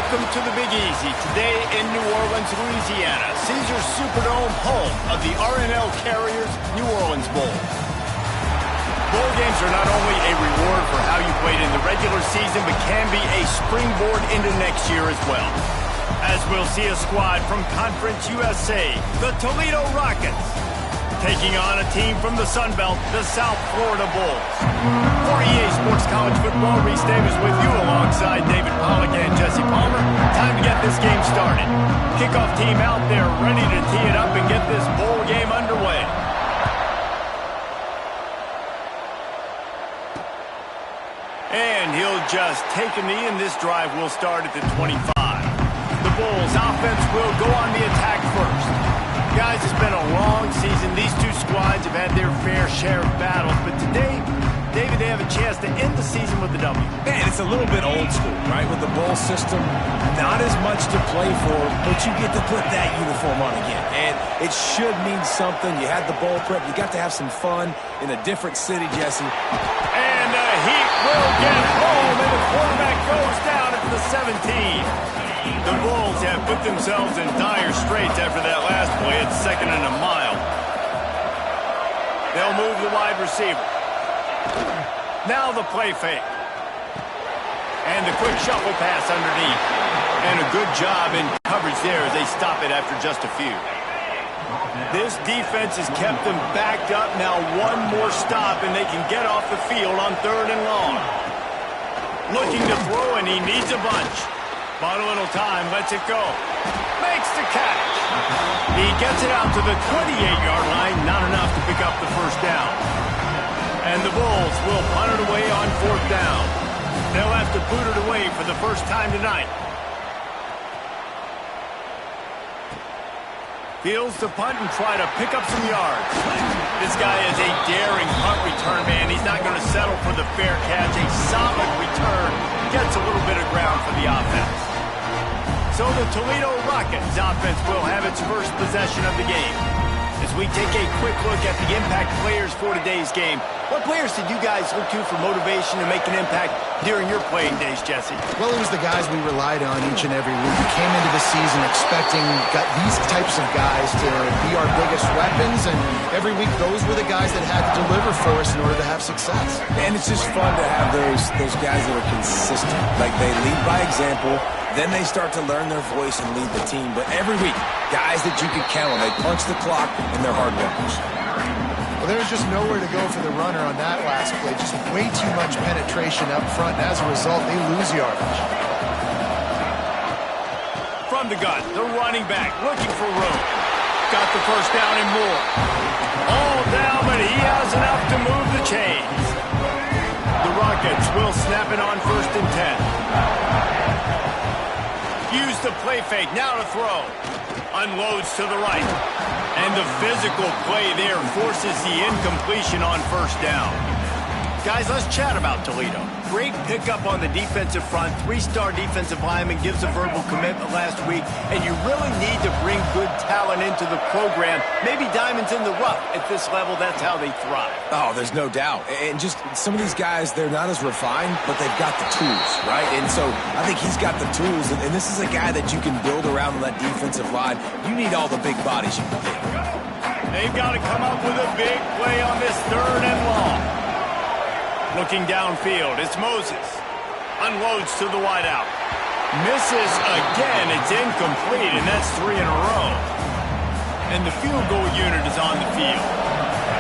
Welcome to the Big Easy, today in New Orleans, Louisiana, Caesars Superdome, home of the R+L Carriers New Orleans Bowl. Bowl games are not only a reward for how you played in the regular season, but can be a springboard into next year as well. As we'll see a squad from Conference USA, the Toledo Rockets, taking on a team from the Sun Belt, the South Florida Bulls. For EA Sports College Football, Reese Davis with you alongside David Pollack and Jesse Palmer. Time to get this game started. Kickoff team out there ready to tee it up and get this bowl game underway. And he'll just take a knee, and this drive will start at the 25. The Bulls offense will go on the attack first. Guys, it's been a long season. These two squads have had their fair share of battles, but today, David, they have a chance to end the season with a W. Man, it's a little bit old school, right? With the bowl system, not as much to play for, but you get to put that uniform on again. And it should mean something. You had the bowl prep. You got to have some fun in a different city, Jesse. And the Heat will get home, and the quarterback goes down at the 17. The Bulls have put themselves in dire straits after that last play at 2nd and a mile. They'll move the wide receiver. Now the play fake. And the quick shuffle pass underneath. And a good job in coverage there as they stop it after just a few. This defense has kept them backed up. Now one more stop and they can get off the field on 3rd and long. Looking to throw, and he needs a bunch. Bought a little time, lets it go. Makes the catch. He gets it out to the 28-yard line, not enough to pick up the first down. And the Bulls will punt it away on 4th down. They'll have to boot it away for the first time tonight. Fields to punt and try to pick up some yards. This guy is a daring punt return man. He's not going to settle for the fair catch. A solid return. Gets a little bit of ground for the offense. So the Toledo Rockets offense will have its first possession of the game. As we take a quick look at the impact players for today's game, what players did you guys look to for motivation to make an impact during your playing days, Jesse? Well, it was the guys we relied on each and every week. We came into the season expecting these types of guys to be our biggest weapons, and every week those were the guys that had to deliver for us in order to have success. And it's just fun to have those guys that are consistent. Like, they lead by example, then they start to learn their voice and lead the team. But every week, guys that you can count on, they punch the clock, and they're hard workers. Well, there was just nowhere to go for the runner on that last play. Just way too much penetration up front, and as a result, they lose yardage. From the gun, the running back looking for room. Got the first down and more. All down, but he has enough to move the chains. The Rockets will snap it on 1st and 10. Use the play fake, now to throw. Unloads to the right. And the physical play there forces the incompletion on 1st down. Guys, let's chat about Toledo. Great pickup on the defensive front. 3-star defensive lineman gives a verbal commitment last week, and you really need to bring good talent into the program. Maybe diamonds in the rough. At this level, that's how they thrive. Oh, there's no doubt. And just some of these guys, they're not as refined, but they've got the tools, right? And so I think he's got the tools, and this is a guy that you can build around on that defensive line. You need all the big bodies you can get. They've got to come up with a big play on this 3rd and long. Looking downfield, it's Moses. Unloads to the wideout. Misses again, it's incomplete, and that's 3 in a row. And the field goal unit is on the field.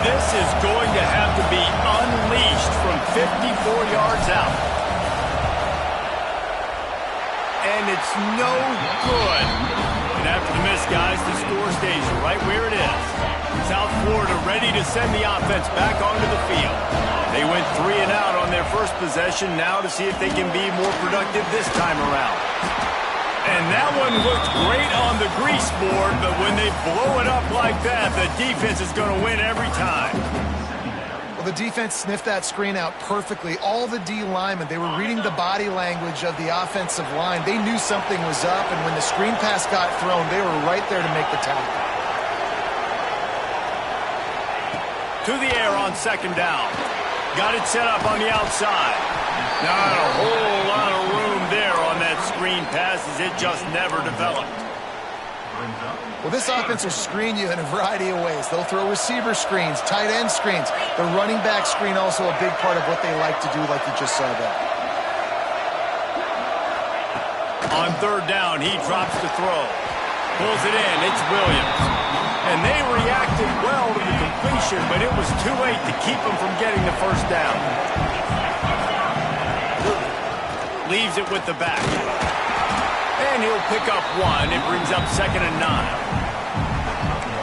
This is going to have to be unleashed from 54 yards out. And it's no good. And after the miss, guys, the score stays right where it is. South Florida ready to send the offense back onto the field. They went 3 and out on their first possession, now to see if they can be more productive this time around. And that one looked great on the grease board, but when they blow it up like that, the defense is going to win every time. Well, the defense sniffed that screen out perfectly. All the D linemen, they were reading the body language of the offensive line. They knew something was up, and when the screen pass got thrown, they were right there to make the tackle. To the air on 2nd down. Got it set up on the outside. Not a whole lot of room there on that screen pass as it just never developed. Well, this offense will screen you in a variety of ways. They'll throw receiver screens, tight end screens. The running back screen also a big part of what they like to do, like you just saw there. On third down, he drops to throw. Pulls it in. It's Williams. And they reacted well to the completion, but it was too late to keep them from getting the first down. Leaves it with the back. And he'll pick up one. It brings up 2nd and 9.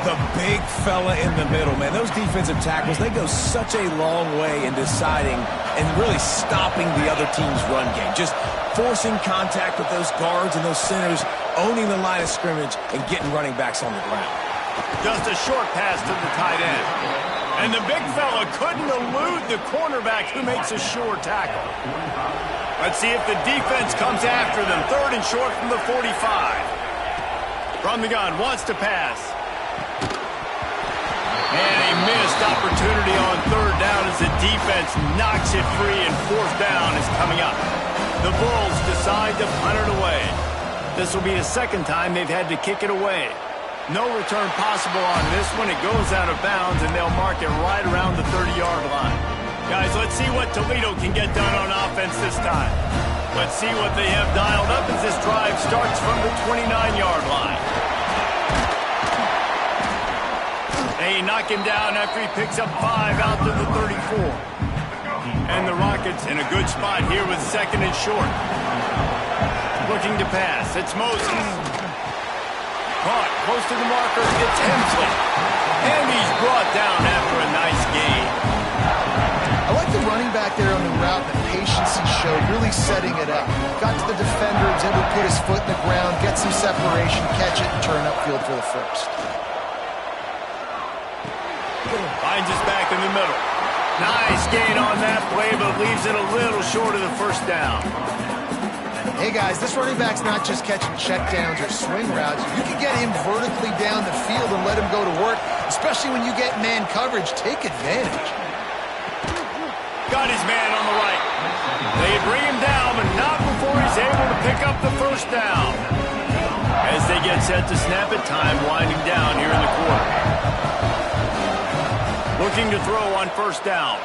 The big fella in the middle, man. Those defensive tackles, they go such a long way in deciding and really stopping the other team's run game. Just forcing contact with those guards and those centers, owning the line of scrimmage, and getting running backs on the ground. Just a short pass to the tight end. And the big fella couldn't elude the cornerback who makes a sure tackle. Let's see if the defense comes after them. 3rd and short from the 45. From the gun, wants to pass. And a missed opportunity on 3rd down as the defense knocks it free, and 4th down is coming up. The Bulls decide to punt it away. This will be the 2nd time they've had to kick it away. No return possible on this one. It goes out of bounds, and they'll mark it right around the 30-yard line. Guys, let's see what Toledo can get done on offense this time. Let's see what they have dialed up as this drive starts from the 29-yard line. They knock him down after he picks up 5 out to the 34. And the Rockets in a good spot here with 2nd and short. Looking to pass. It's Moses. Caught close to the marker. It's Hemsley. And he's brought down after a nice gain. I like the running back there on the route, the patience he showed, really setting it up. Got to the defender, was able to put his foot in the ground, get some separation, catch it, and turn upfield for the first. Finds his back in the middle. Nice gain on that play, but leaves it a little short of the first down. Hey, guys, this running back's not just catching checkdowns or swing routes. You can get him vertically down the field and let him go to work, especially when you get man coverage. Take advantage. Got his man on the right. They bring him down, but not before he's able to pick up the first down. As they get set to snap it, time winding down here in the quarter. Looking to throw on first down.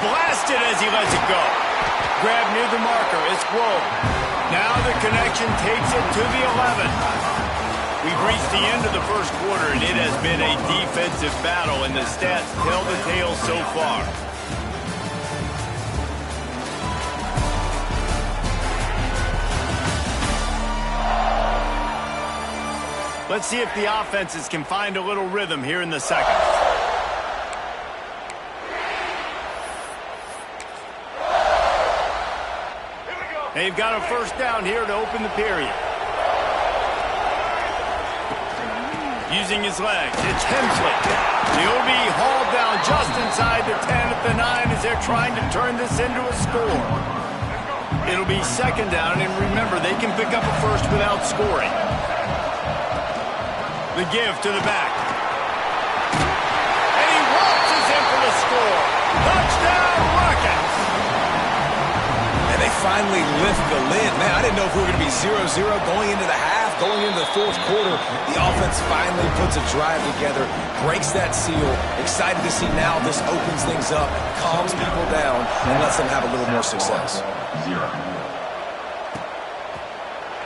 Blasted as he lets it go. Grab near the marker. It's Grove. Now the connection takes it to the 11. We've reached the end of the first quarter, and it has been a defensive battle, and the stats tell the tale so far. Let's see if the offenses can find a little rhythm here in the second. They've got a first down here to open the period. Using his legs, it's Hemsley. He'll be hauled down just inside the 10 at the 9 as they're trying to turn this into a score. It'll be 2nd down, and remember, they can pick up a first without scoring. The give to the back. And he waltzes in for the score. Touchdown, Rockets! And they finally lift the lid. Man, I didn't know if we were going to be 0-0 going into the half, going into the 4th quarter. The offense finally puts a drive together, breaks that seal. Excited to see now this opens things up, calms people down, and lets them have a little more success.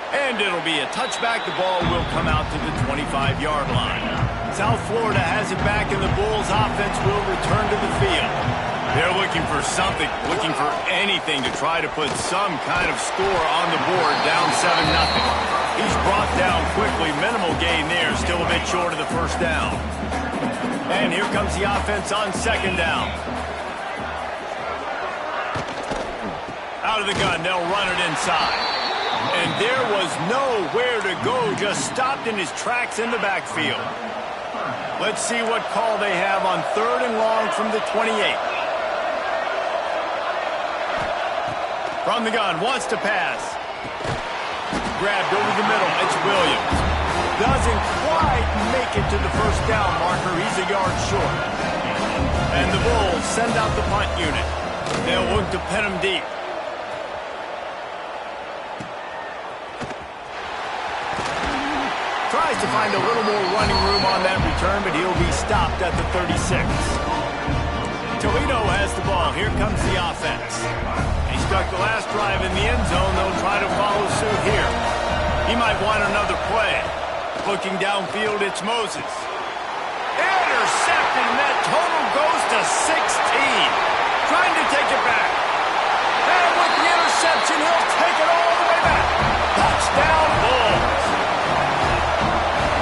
And it'll be a touchback. The ball will come out to the 25-yard line. South Florida has it back, and the Bulls offense will return to the field. They're looking for something, looking for anything to try to put some kind of score on the board, down 7-0. He's brought down quickly. Minimal gain there, still a bit short of the first down. And here comes the offense on 2nd down. Out of the gun, they'll run it inside. And there was nowhere to go, just stopped in his tracks in the backfield. Let's see what call they have on 3rd and long from the 28. From the gun, wants to pass. Grabbed over the middle, it's Williams. Doesn't quite make it to the first down marker, he's a yard short. And the Bulls send out the punt unit. They'll look to pin him deep. tries to find a little more running room on that return, but he'll be stopped at the 36. Toledo has the ball. Here comes the offense. He stuck the last drive in the end zone. They'll try to follow suit here. He might want another play. Looking downfield, it's Moses. Intercepted, and that total goes to 16. Trying to take it back. And with the interception, he'll take it all the way back. Touchdown, Bulls.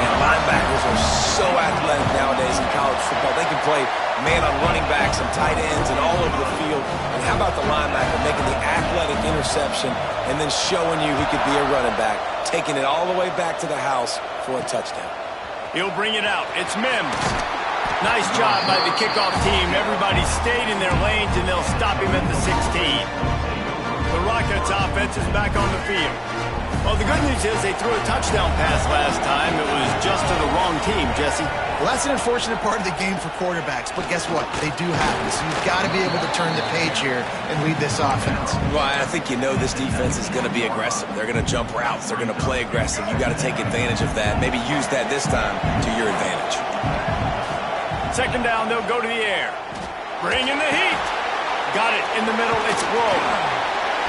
And linebackers are so athletic nowadays in college football. They can play man on running backs and tight ends and all over the field. And how about the linebacker making the athletic interception and then showing you he could be a running back, taking it all the way back to the house for a touchdown. He'll bring it out. It's Mims. Nice job by the kickoff team. Everybody stayed in their lanes, and they'll stop him at the 16. The Rockets offense is back on the field. Well, the good news is they threw a touchdown pass last time. It was just to the wrong team, Jesse. Well, that's an unfortunate part of the game for quarterbacks, but guess what? They do happen, so you've got to be able to turn the page here and lead this offense. Well, I think you know this defense is going to be aggressive. They're going to jump routes. They're going to play aggressive. You've got to take advantage of that. Maybe use that this time to your advantage. Second down, they'll go to the air. Bring in the heat. Got it in the middle. It's Rowe.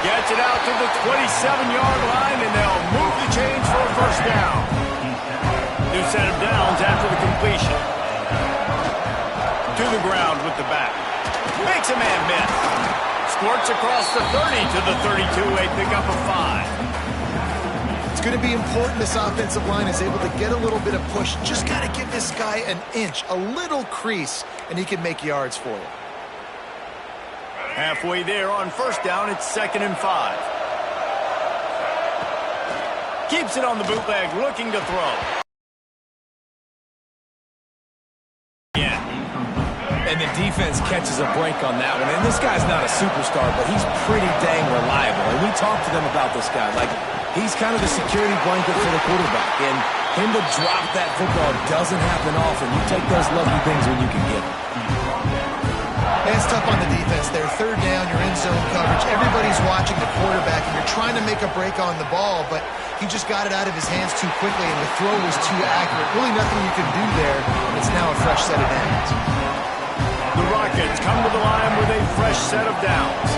Gets it out to the 27-yard line, and they'll move the chains for a first down. New set of downs after the completion. To the ground with the back. Makes a man miss. Squirts across the 30 to the 32. A pickup of 5. It's going to be important this offensive line is able to get a little bit of push. Just got to give this guy an inch, a little crease, and he can make yards for you. Halfway there on first down, it's 2nd and 5. Keeps it on the bootleg, looking to throw. Yeah. And the defense catches a break on that one. And this guy's not a superstar, but he's pretty dang reliable. And we talked to them about this guy. Like, he's kind of the security blanket for the quarterback. And him to drop that football doesn't happen often. You take those lucky things when you can get them. It's tough on the defense there. Third down, you're in zone coverage. Everybody's watching the quarterback, and you're trying to make a break on the ball, but he just got it out of his hands too quickly, and the throw was too accurate. Really nothing you can do there. It's now a fresh set of downs. The Rockets come to the line with a fresh set of downs.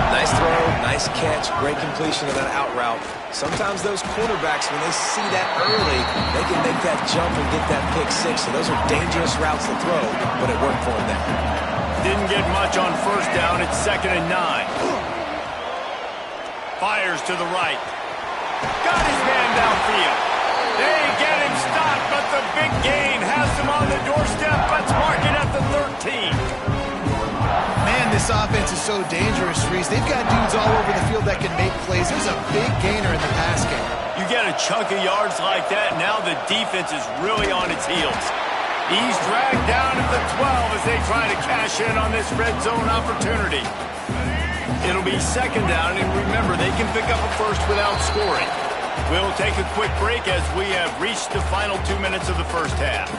Nice throw, nice catch, great completion of that out route. Sometimes those quarterbacks, when they see that early, they can make that jump and get that pick six. So those are dangerous routes to throw, but it worked for him there. Didn't get much on first down. It's 2nd and 9. Fires to the right. Got his man downfield. They get him stopped, but the big gain has him on the doorstep. Let's mark it at the 13. Man, this offense is so dangerous, Reese. They've got dudes all over the field that can make plays. There's a big gainer in the pass game. You get a chunk of yards like that, now the defense is really on its heels. He's dragged down at the 12 as they try to cash in on this red zone opportunity. It'll be 2nd down, and remember, they can pick up a first without scoring. We'll take a quick break as we have reached the final 2 minutes of the first half.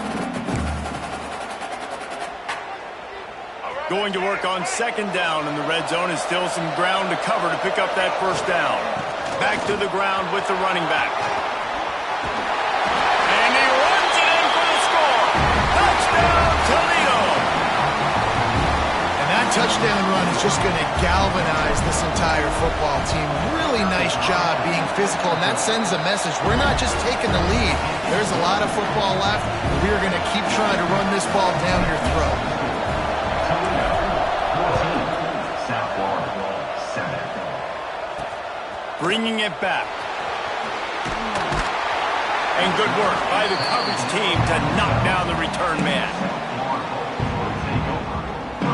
Going to work on 2nd down in the red zone, and still some ground to cover to pick up that first down. Back to the ground with the running back. Toledo! And that touchdown run is just going to galvanize this entire football team. Really nice job being physical, and that sends a message. We're not just taking the lead. There's a lot of football left. We're going to keep trying to run this ball down your throat. Bringing it back. And good work by the coverage team to knock down the return man.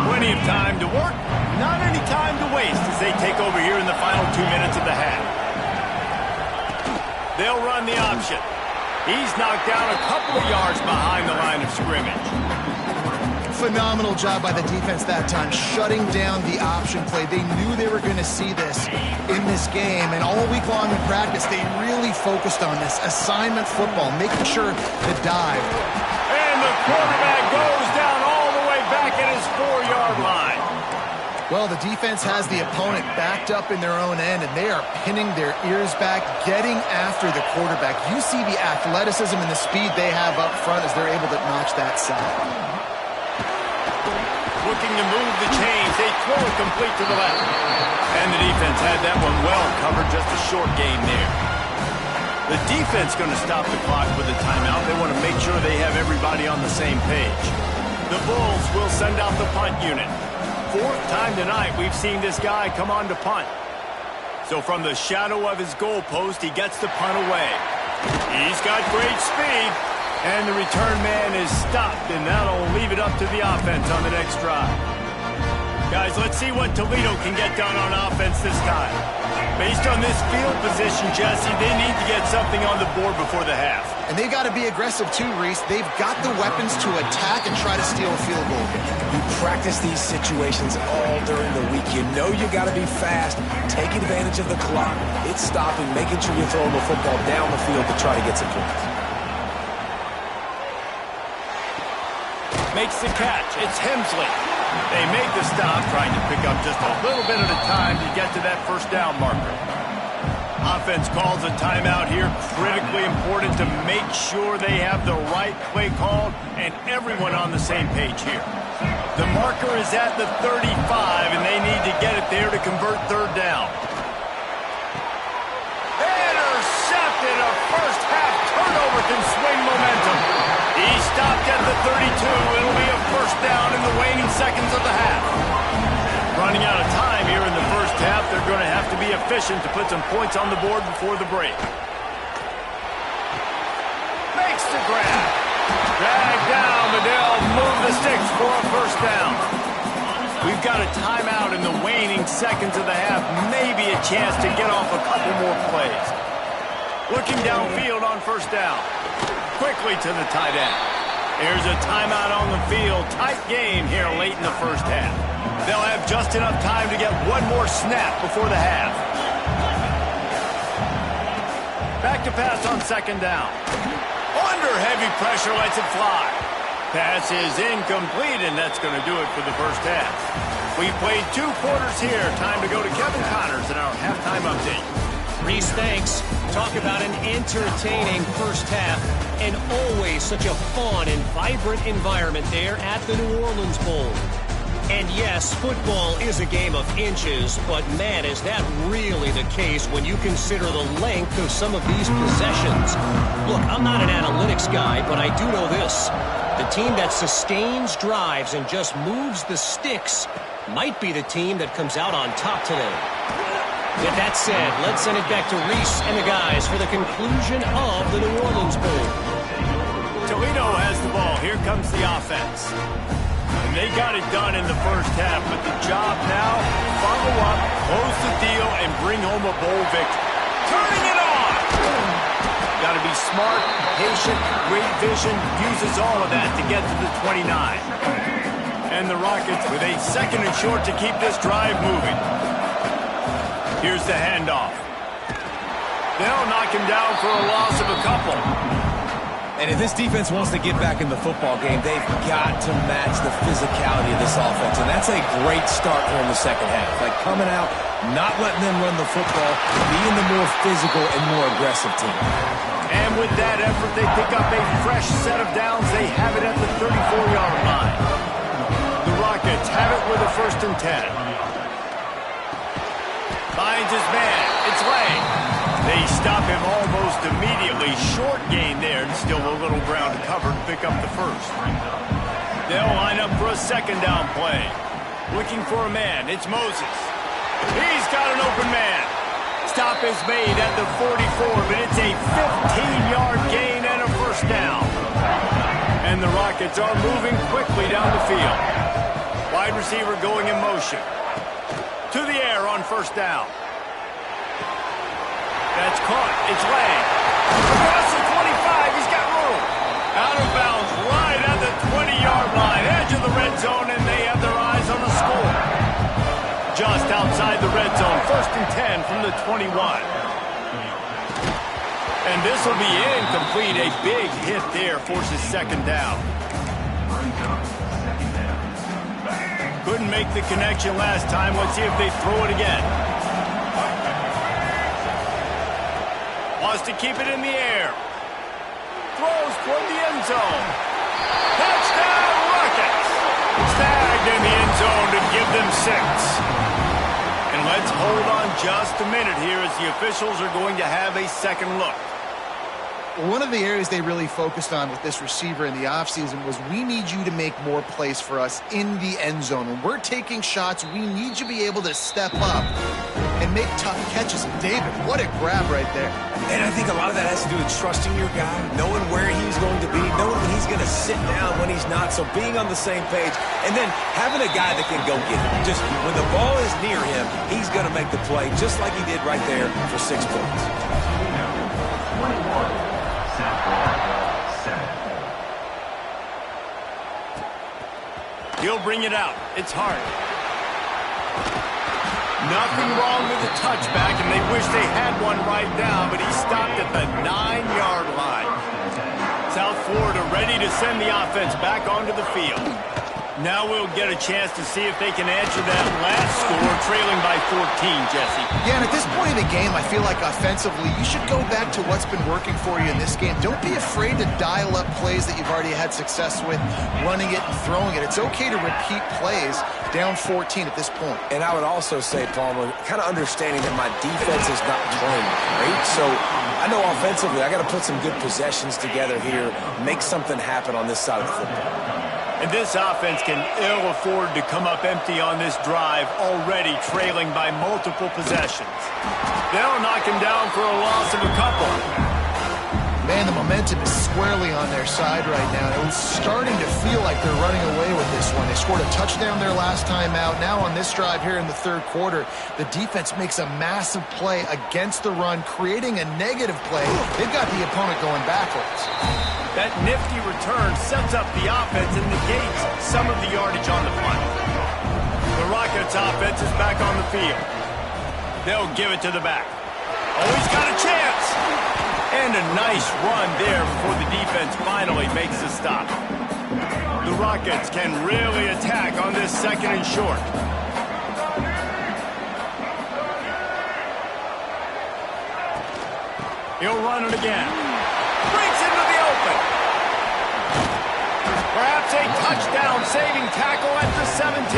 Plenty of time to work, not any time to waste as they take over here in the final 2 minutes of the half. They'll run the option. He's knocked down a couple of yards behind the line of scrimmage. Phenomenal job by the defense that time, shutting down the option play. They knew they were going to see this in this game, and all week long in practice, they really focused on this assignment football, making sure to dive. And the quarterback goes down all the way back at his 4-yard line. Well, the defense has the opponent backed up in their own end, and they are pinning their ears back, getting after the quarterback. You see the athleticism and the speed they have up front as they're able to notch that sack. Looking to move the chains. They throw it complete to the left. And the defense had that one well covered. Just a short gain there. The defense going to stop the clock with a timeout. They want to make sure they have everybody on the same page. The Bulls will send out the punt unit. Fourth time tonight we've seen this guy come on to punt. So from the shadow of his goalpost, he gets the punt away. He's got great speed. And the return man is stopped, and that'll leave it up to the offense on the next drive. Guys, let's see what Toledo can get done on offense this time. Based on this field position, Jesse, they need to get something on the board before the half. And they've got to be aggressive too, Reese. They've got the weapons to attack and try to steal a field goal. You practice these situations all during the week. You know you got to be fast, take advantage of the clock. It's stopping, making sure you're throwing the football down the field to try to get some points. Makes the catch. It's Hemsley. They make the stop, trying to pick up just a little bit at a time to get to that first down marker. Offense calls a timeout here. Critically important to make sure they have the right play called and everyone on the same page here. The marker is at the 35, and they need to get it there to convert third down. Intercepted. A first half turnover can swing momentum. He stopped at the 32. It'll be a first down in the waning seconds of the half. Running out of time here in the first half. They're going to have to be efficient to put some points on the board before the break. Makes the grab. Dragged down, but they'll move the sticks for a first down. We've got a timeout in the waning seconds of the half. Maybe a chance to get off a couple more plays. Looking downfield on first down. Quickly to the tight end. There's a timeout on the field. Tight game here late in the first half. They'll have just enough time to get one more snap before the half. Back to pass on second down. Under heavy pressure, lets it fly. Pass is incomplete, and that's going to do it for the first half. We played 2 quarters here. Time to go to Kevin Connors in our halftime update. Reese, thanks. Talk about an entertaining first half, and always such a fun and vibrant environment there at the New Orleans Bowl. And yes, football is a game of inches, but man, is that really the case when you consider the length of some of these possessions. Look, I'm not an analytics guy, but I do know this. The team that sustains drives and just moves the sticks might be the team that comes out on top today. With that said, let's send it back to Reese and the guys for the conclusion of the New Orleans Bowl. Toledo has the ball. Here comes the offense. And they got it done in the first half, but the job now, follow up, close the deal, and bring home a bowl victory. Turning it on! Got to be smart, patient, great vision, uses all of that to get to the 29. And the Rockets with a second and short to keep this drive moving. Here's the handoff. They'll knock him down for a loss of a couple. And if this defense wants to get back in the football game, they've got to match the physicality of this offense. And that's a great start here in the second half. Like coming out, not letting them run the football, being the more physical and more aggressive team. And with that effort, they pick up a fresh set of downs. They have it at the 34-yard line. The Rockets have it with a 1st and 10. Finds his man. It's Lang. They stop him almost immediately. Short gain there, and still a little ground to cover to pick up the first. They'll line up for a second down play. Looking for a man. It's Moses. He's got an open man. Stop is made at the 44, but it's a 15-yard gain and a first down. And the Rockets are moving quickly down the field. Wide receiver going in motion. To the air on first down. That's caught. It's Lang. Across the 25. He's got room. Out of bounds right at the 20-yard line. Edge of the red zone, and they have their eyes on the score. Just outside the red zone. 1st and 10 from the 21. And this will be incomplete. A big hit there forces second down. Couldn't make the connection last time. Let's see if they throw it again. Wants to keep it in the air. Throws toward the end zone. Touchdown, Rockets! Snagged in the end zone to give them 6. And let's hold on just a minute here as the officials are going to have a second look. One of the areas they really focused on with this receiver in the offseason was we need you to make more plays for us in the end zone. When we're taking shots, we need you to be able to step up and make tough catches. And David, what a grab right there. And I think a lot of that has to do with trusting your guy, knowing where he's going to be, knowing when he's going to sit down, when he's not. So being on the same page, and then having a guy that can go get it. Just when the ball is near him, he's going to make the play just like he did right there for 6 points. He'll bring it out. It's hard. Nothing wrong with the touchback, and they wish they had one right now, but he stopped at the 9-yard line. South Florida ready to send the offense back onto the field. Now we'll get a chance to see if they can answer that last score, trailing by 14, Jesse. Yeah, and at this point in the game, I feel like offensively, you should go back to what's been working for you in this game. Don't be afraid to dial up plays that you've already had success with, running it and throwing it. It's okay to repeat plays down 14 at this point. And I would also say, Palmer, kind of understanding that my defense is not playing great. So I know offensively, I got to put some good possessions together here, make something happen on this side of the football. And this offense can ill afford to come up empty on this drive, already trailing by multiple possessions. They'll knock him down for a loss of a couple. Man, the momentum is squarely on their side right now. It's starting to feel like they're running away with this one. They scored a touchdown their last time out. Now on this drive here in the third quarter, the defense makes a massive play against the run, creating a negative play. They've got the opponent going backwards. That nifty return sets up the offense and negates some of the yardage on the punt. The Rockets offense is back on the field. They'll give it to the back. Oh, he's got a chance! And a nice run there before the defense finally makes a stop. The Rockets can really attack on this second and short. He'll run it again. Breaks into the open. Perhaps a touchdown-saving tackle at the 17.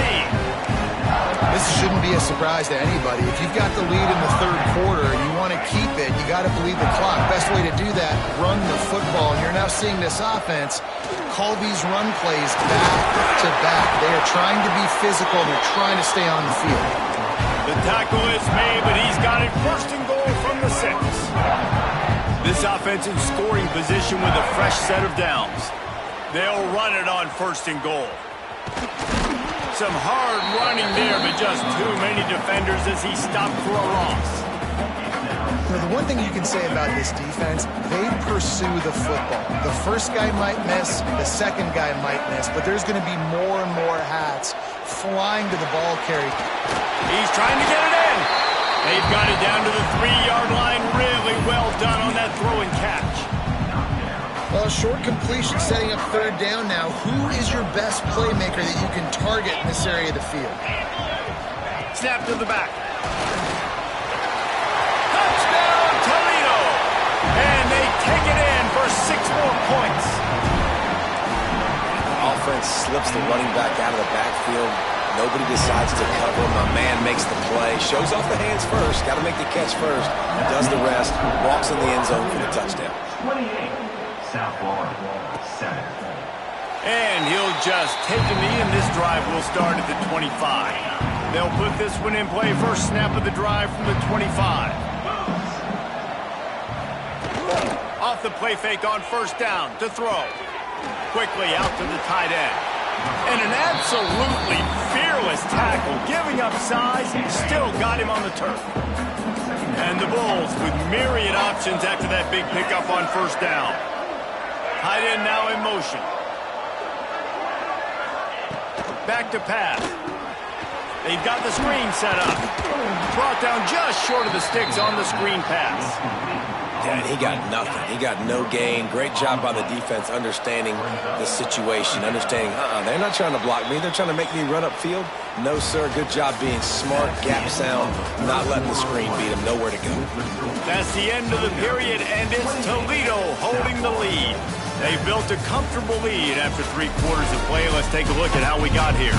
This shouldn't be a surprise to anybody. If you've got the lead in the third quarter and you want to keep it, you got to bleed the clock. Best way to do that, run the football. And you're now seeing this offense call these run plays back to back. They are trying to be physical. They're trying to stay on the field. The tackle is made, but he's got it first and goal from the 6. This offense in scoring position with a fresh set of downs. They'll run it on first and goal. Some hard running there, but just too many defenders as he stopped for a loss. Now, the one thing you can say about this defense, they pursue the football. The first guy might miss, the second guy might miss, but there's going to be more and more hats flying to the ball carrier. He's trying to get it in. They've got it down to the 3-yard line. Really well done on that throw and catch. Well, short completion setting up third down now. Who is your best playmaker that you can target in this area of the field? Snap to the back. Touchdown, Toledo! And they take it in for 6 more points. Offense slips the running back out of the backfield. Nobody decides to cover him. A man makes the play. Shows off the hands first. Got to make the catch first. Does the rest. Walks in the end zone for the touchdown. 28. South Florida, 7. And he'll just take a knee, and this drive will start at the 25. They'll put this one in play. First snap of the drive from the 25. Off the play fake on first down to throw. Quickly out to the tight end. And an absolutely fearless tackle, giving up size, still got him on the turf. And the Bulls with myriad options after that big pickup on first down. Tight end now in motion. Back to pass. They've got the screen set up. Brought down just short of the sticks on the screen pass. Yeah, and he got nothing. He got no gain. Great job by the defense understanding the situation, understanding, they're not trying to block me. They're trying to make me run upfield. No, sir. Good job being smart, gap sound, not letting the screen beat him. Nowhere to go. That's the end of the period, and it's Toledo holding the lead. They built a comfortable lead after 3 quarters of play. Let's take a look at how we got here.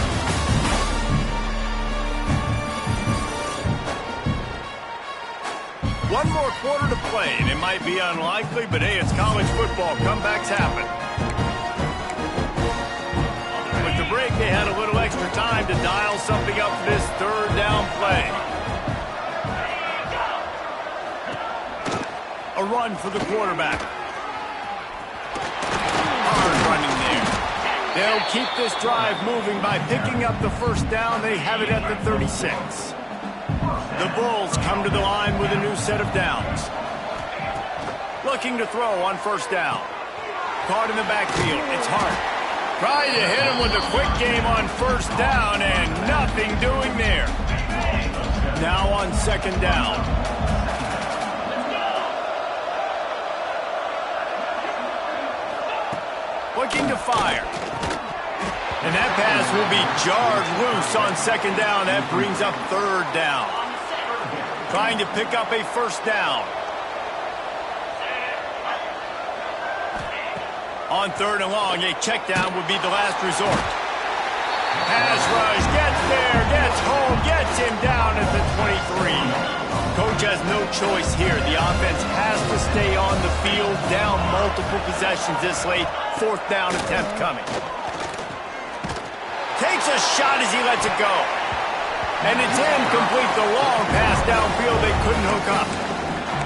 One more quarter to play, and it might be unlikely, but hey, it's college football. Comebacks happen. With the break, they had a little extra time to dial something up for this 3rd down play. A run for the quarterback. Hard running there. They'll keep this drive moving by picking up the 1st down. They have it at the 36. The Bulls come to the line with a new set of downs. Looking to throw on 1st down. Caught in the backfield. It's Hart. Trying to hit him with a quick game on 1st down, and nothing doing there. Now on 2nd down. Looking to fire. And that pass will be jarred loose on 2nd down. That brings up 3rd down. Trying to pick up a 1st down. On 3rd and long, a check down would be the last resort. Pass rush, gets there, gets home, gets him down at the 23. Coach has no choice here. The offense has to stay on the field, down multiple possessions this late. 4th down attempt coming. Takes a shot as he lets it go. And it's incomplete. The long pass downfield they couldn't hook up.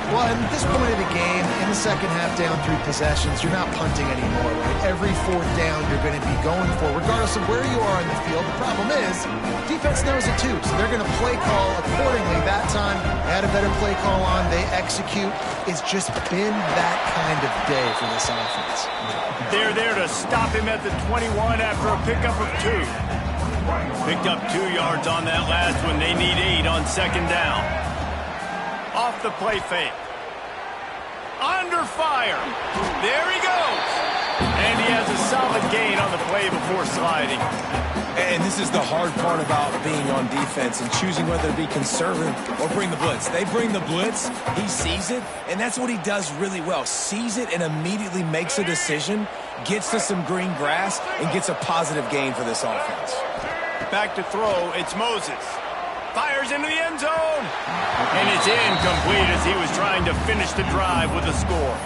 Well, at this point of the game, in the second half, down 3 possessions, you're not punting anymore, right? Every 4th down you're going to be going for, regardless of where you are in the field. The problem is, defense knows it too, so they're going to play call accordingly. That time, they had a better play call on. They execute. It's just been that kind of day for this offense. They're there to stop him at the 21 after a pickup of 2. Picked up 2 yards on that last one. They need 8 on 2nd down. Off the play fake. Under fire. There he goes. And he has a solid gain on the play before sliding. And this is the hard part about being on defense and choosing whether to be conservative or bring the blitz. They bring the blitz, he sees it, and that's what he does really well. Sees it and immediately makes a decision, gets to some green grass, and gets a positive gain for this offense. Back to throw, it's Moses. Fires into the end zone. And it's incomplete as he was trying to finish the drive with a score.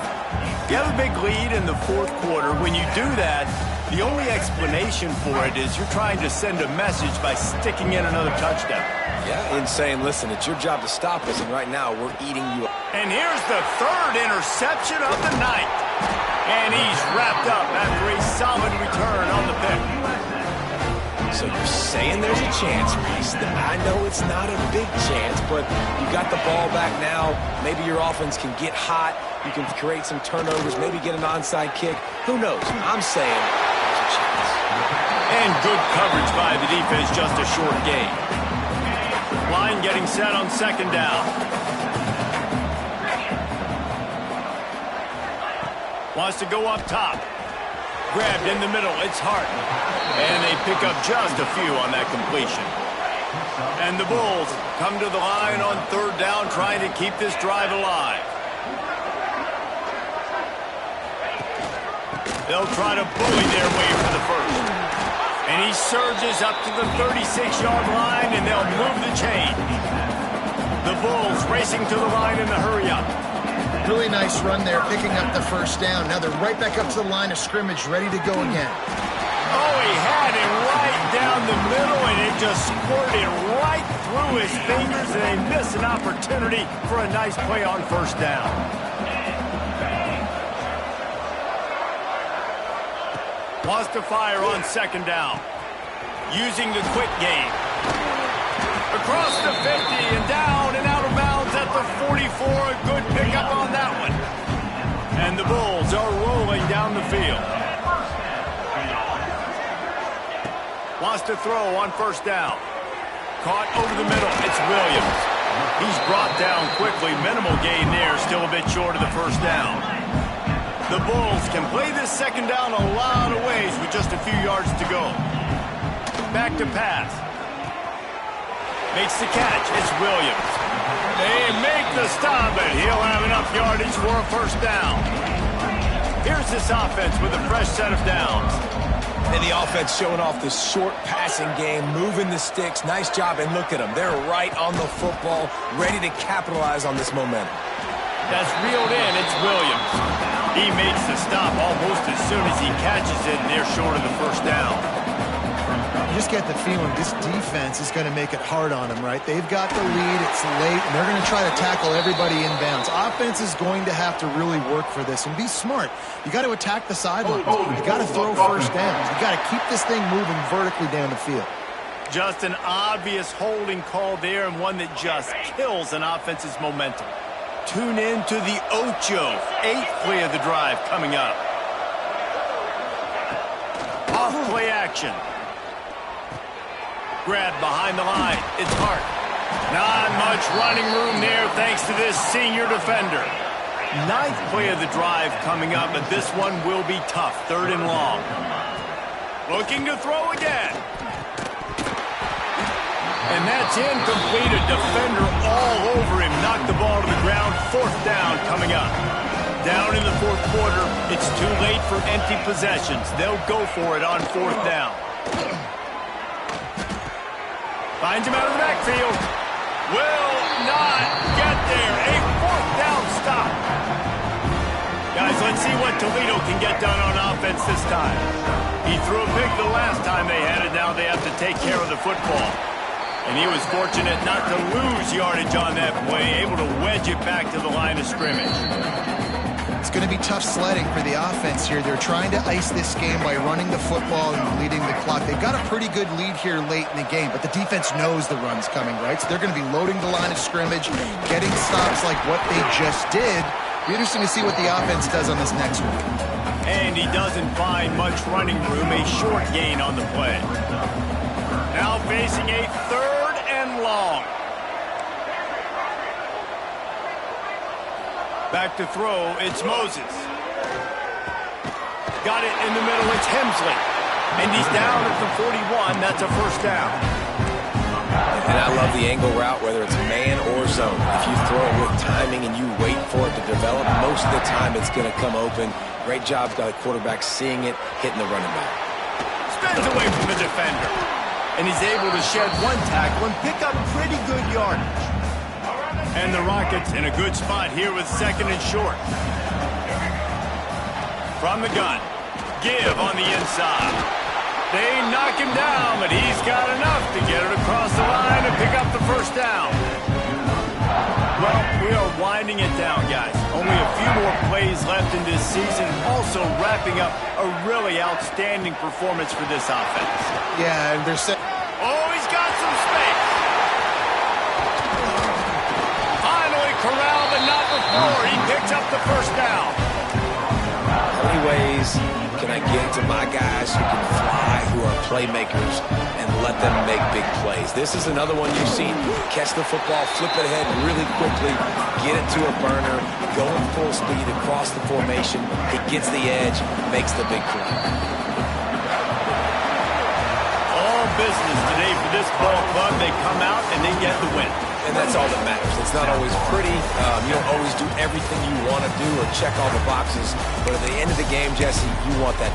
You have a big lead in the 4th quarter. When you do that, the only explanation for it is you're trying to send a message by sticking in another touchdown. Yeah, and saying, listen, it's your job to stop us, and right now we're eating you up. And here's the 3rd interception of the night. And he's wrapped up after a solid return on the pick. So you're saying there's a chance, Reese. I know it's not a big chance, but you got the ball back now. Maybe your offense can get hot. You can create some turnovers, maybe get an onside kick. Who knows? I'm saying there's a chance. And good coverage by the defense, just a short gain. Line getting set on 2nd down. Wants to go up top. Grabbed in the middle, it's Hart. And they pick up just a few on that completion. And the Bulls come to the line on 3rd down, trying to keep this drive alive. They'll try to bully their way for the 1st. And he surges up to the 36-yard line, and they'll move the chain. The Bulls racing to the line in the hurry-up. Really nice run there, picking up the 1st down. Now they're right back up to the line of scrimmage, ready to go again. Oh, he had it right down the middle, and it just squirted right through his fingers, and they miss an opportunity for a nice play on 1st down. Wants to fire on 2nd down. Using the quick game. Across the 50 and down and out of bounds at the 44. A good pickup on that one. And the Bulls are rolling down the field. Wants to throw on 1st down. Caught over the middle. It's Williams. He's brought down quickly. Minimal gain there. Still a bit short of the first down. The Bulls can play this second down a lot of ways with just a few yards to go. Back to pass. Makes the catch. It's Williams. They make the stop, but he'll have enough yardage for a first down. Here's this offense with a fresh set of downs. And the offense showing off the short passing game, moving the sticks. Nice job, and look at them. They're right on the football, ready to capitalize on this momentum. That's reeled in. It's Williams. He makes the stop almost as soon as he catches it, and they're short of the first down. You just get the feeling this defense is going to make it hard on them, right? They've got the lead. It's late, and they're going to try to tackle everybody inbounds. Offense is going to have to really work for this and be smart. You got to attack the sidelines. You got to throw first downs. You got to keep this thing moving vertically down the field. Just an obvious holding call there, and one that just kills an offense's momentum. Tune in to the Ocho. 8th play of the drive coming up. Off play action. Grab behind the line. It's Hart. Not much running room there thanks to this senior defender. 9th play of the drive coming up, but this one will be tough. 3rd and long. Looking to throw again. And that's incomplete. A defender all over him. Knocked the ball to the ground. 4th down coming up. Down in the 4th quarter. It's too late for empty possessions. They'll go for it on 4th down. Finds him out of the backfield. Will not get there. A 4th down stop. Guys, let's see what Toledo can get done on offense this time. He threw a pick the last time they had it. Now they have to take care of the football. And he was fortunate not to lose yardage on that play, able to wedge it back to the line of scrimmage. It's going to be tough sledding for the offense here. They're trying to ice this game by running the football and leading the clock. They've got a pretty good lead here late in the game, but the defense knows the run's coming, right? So they're going to be loading the line of scrimmage, getting stops like what they just did. Be interesting to see what the offense does on this next one. And he doesn't find much running room, a short gain on the play. Now facing a 3rd and long. Back to throw, it's Moses. Got it in the middle, it's Hemsley. And he's down at the 41, that's a first down. And I love the angle route, whether it's man or zone. If you throw it with timing and you wait for it to develop, most of the time it's going to come open. Great job by the quarterback seeing it, hitting the running back. Spins away from the defender. And he's able to shed one tackle and pick up pretty good yardage. And the Rockets in a good spot here with 2nd and short. From the gun. Give on the inside. They knock him down, but he's got enough to get it across the line and pick up the first down. Well, we are winding it down, guys. Only a few more plays left in this season. Also wrapping up a really outstanding performance for this offense. Yeah, and they're set. Oh, he's got some space. Finally corralled, but not before. He picks up the first down. How many ways can I get to my guys who can fly, who are playmakers, and let them make big plays? This is another one you've seen. Catch the football, flip it ahead really quickly, get it to a burner, going full speed across the formation. He gets the edge, makes the big play. All business today for this ball club. They come out and they get the win. And that's all that matters. It's not always pretty. You don't always do everything you want to do or check all the boxes. But at the end of the game, Jesse, you want that